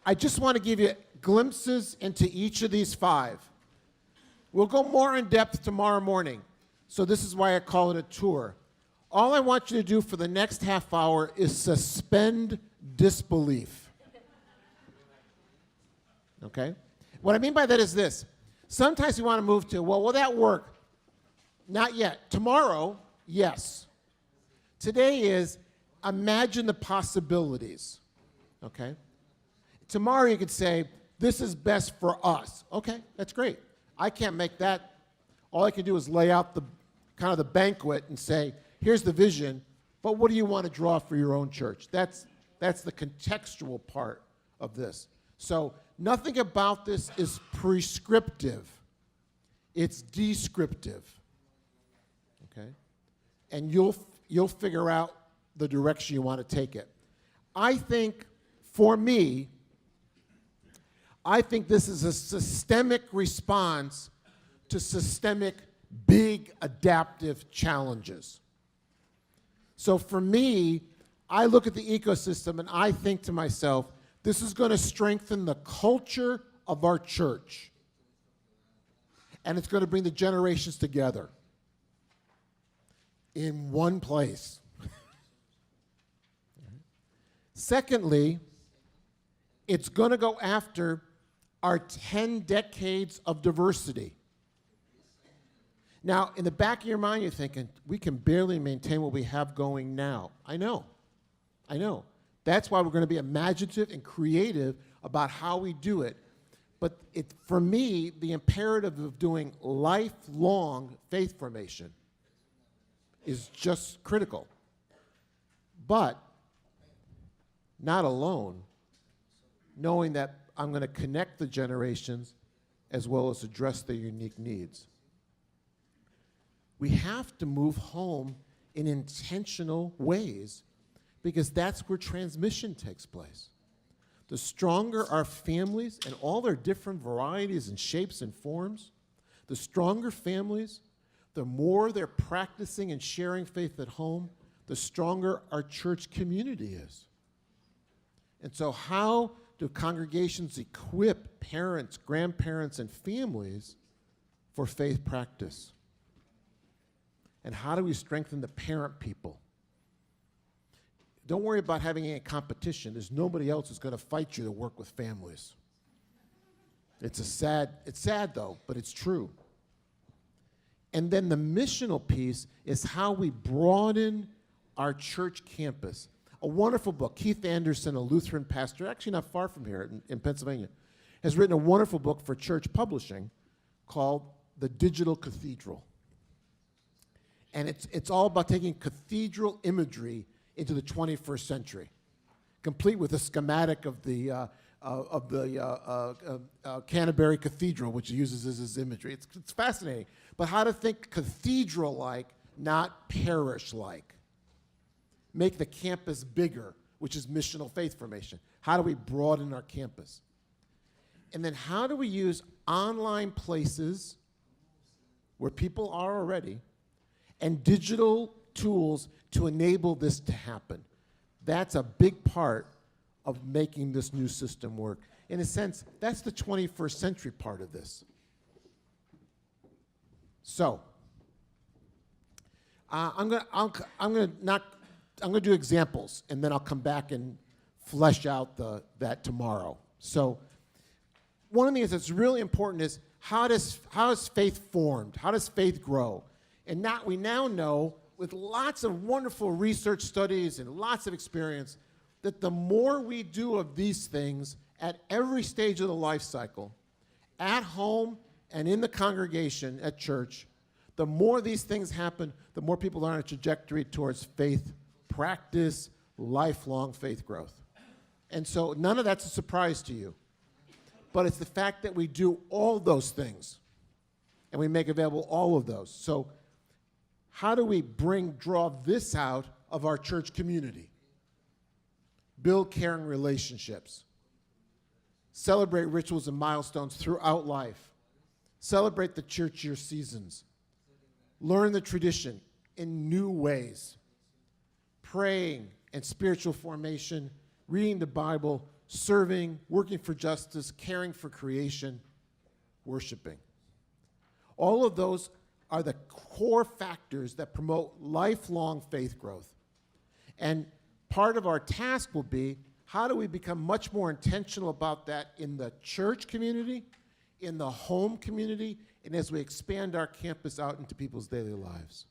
I just want to give you glimpses into each of these 5. We'll go more in depth tomorrow morning. So this is why I call it a tour. All I want you to do for the next half hour is suspend disbelief. Okay? What I mean by that is this. Sometimes you want to move to, well, will that work? Not yet. Tomorrow, yes. Today is imagine the possibilities. Okay? Tomorrow you could say, this is best for us. Okay, that's great. I can't make that. All I can do is lay out the kind of the banquet and say, here's the vision, but what do you want to draw for your own church? That's the contextual part of this. So nothing about this is prescriptive. It's descriptive. Okay? And you'll figure out the direction you want to take it. I think, for me, this is a systemic response to systemic big adaptive challenges. So for me, I look at the ecosystem and I think to myself, this is going to strengthen the culture of our church. And it's going to bring the generations together in one place. Secondly, it's going to go after our 10 decades of diversity. Now, in the back of your mind, you're thinking, we can barely maintain what we have going now. I know. That's why we're going to be imaginative and creative about how we do it. But for me, the imperative of doing lifelong faith formation is just critical. But not alone, knowing that I'm going to connect the generations as well as address their unique needs. We have to move home in intentional ways because that's where transmission takes place. The stronger our families and all their different varieties and shapes and forms, the stronger families, the more they're practicing and sharing faith at home, the stronger our church community is. And so how do congregations equip parents, grandparents, and families for faith practice? And how do we strengthen the parent people? Don't worry about having any competition. There's nobody else who's going to fight you to work with families. It's sad though, but it's true. And then the missional piece is how we broaden our church campus. A wonderful book. Keith Anderson, a Lutheran pastor, actually not far from here in Pennsylvania, has written a wonderful book for church publishing called The Digital Cathedral. And it's all about taking cathedral imagery into the 21st century, complete with a schematic of the Canterbury Cathedral, which he uses as his imagery. It's fascinating. But how to think cathedral-like, not parish-like. Make the campus bigger, which is missional faith formation. How do we broaden our campus? And then how do we use online places where people are already and digital tools to enable this to happen? That's a big part of making this new system work. In a sense, that's the 21st century part of this. So, I'm gonna do examples, and then I'll come back and flesh out that tomorrow. So, one of the things that's really important is how is faith formed? How does faith grow? And we now know, with lots of wonderful research studies and lots of experience, that the more we do of these things at every stage of the life cycle, at home and in the congregation at church, the more these things happen, the more people are on a trajectory towards faith practice, lifelong faith growth. And so none of that's a surprise to you. But it's the fact that we do all those things and we make available all of those. So how do we draw this out of our church community? Build caring relationships. Celebrate rituals and milestones throughout life. Celebrate the church year seasons. Learn the tradition in new ways. Praying and spiritual formation, reading the Bible, serving, working for justice, caring for creation, worshiping. All of those are the core factors that promote lifelong faith growth. And part of our task will be, how do we become much more intentional about that in the church community, in the home community, and as we expand our campus out into people's daily lives?